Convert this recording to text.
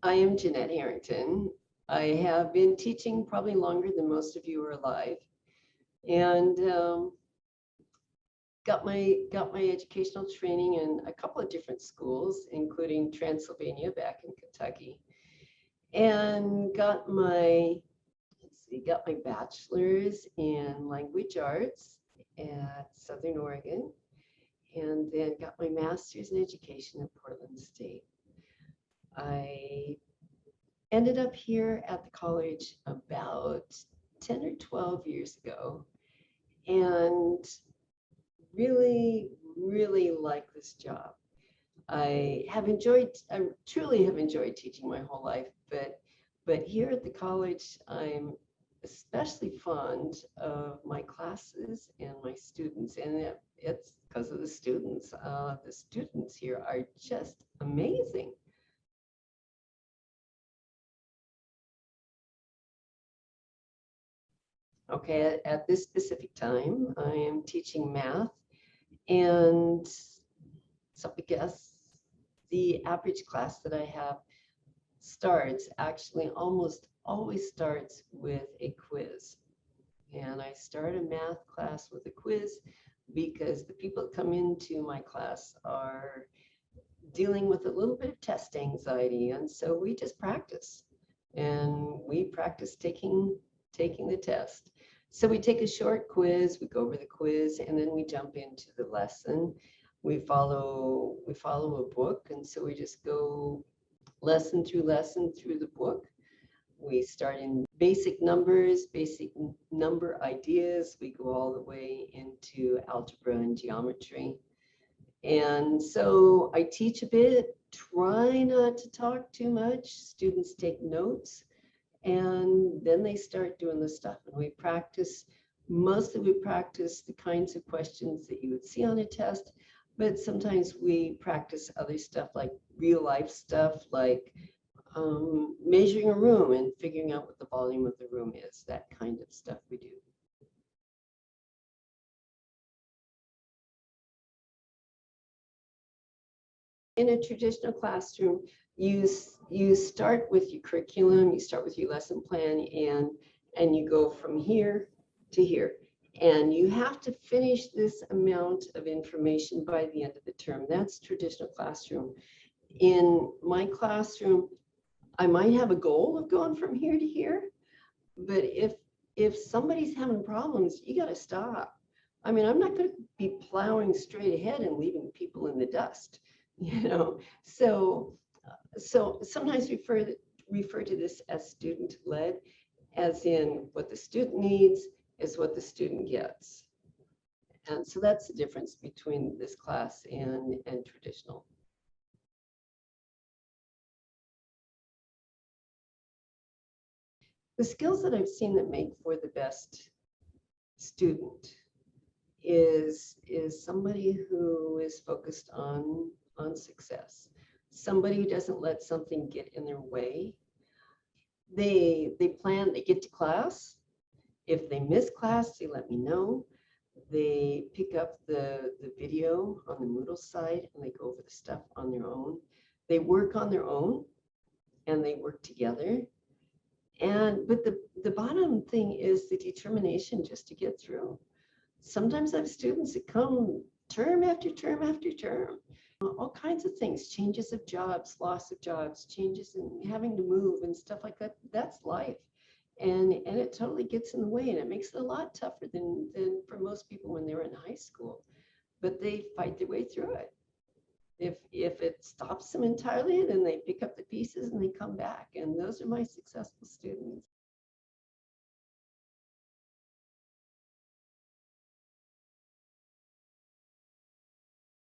I am Janette Harrington. I have been teaching probably longer than most of you are alive, and got my educational training in a couple of different schools, including Transylvania back in Kentucky, and got my bachelor's in language arts at Southern Oregon, and then got my master's in education at Portland State. I ended up here at the college about 10 or 12 years ago, and really like this job. I truly have enjoyed teaching my whole life, but here at the college, I'm especially fond of my classes and my students, and it's because of the students. The students here are just amazing. Okay, at this specific time, I am teaching math, and so I guess the average class that I have almost always starts with a quiz. And I start a math class with a quiz because the people that come into my class are dealing with a little bit of test anxiety, and so we just practice. And we practice taking the test. So we take a short quiz, we go over the quiz, and then we jump into the lesson. We follow a book, and so we just go lesson through the book. We start in basic numbers, basic number ideas. We go all the way into algebra and geometry. And so I teach a bit, try not to talk too much. Students take notes, and then they start doing the stuff, and mostly we practice the kinds of questions that you would see on a test, but sometimes we practice other stuff like real life stuff, like measuring a room and figuring out what the volume of the room is, that kind of stuff we do. In a traditional classroom, you start with your curriculum, you start with your lesson plan, and you go from here to here. And you have to finish this amount of information by the end of the term. That's traditional classroom. In my classroom, I might have a goal of going from here to here, but if somebody's having problems, you got to stop. I mean, I'm not going to be plowing straight ahead and leaving people in the dust, you know. So sometimes refer to this as student led, as in what the student needs is what the student gets. And so that's the difference between this class and traditional. The skills that I've seen that make for the best student is somebody who is focused on success, somebody who doesn't let something get in their way. They get to class. If they miss class, they let me know. They pick up the video on the Moodle side and they go over the stuff on their own. They work on their own and they work together. But the bottom thing is the determination just to get through. Sometimes I have students that come term after term after term, all kinds of things, changes of jobs, loss of jobs, changes in having to move and stuff like that. That's life. And it totally gets in the way, and it makes it a lot tougher than for most people when they were in high school. But they fight their way through it. If it stops them entirely, then they pick up the pieces and they come back. And those are my successful students.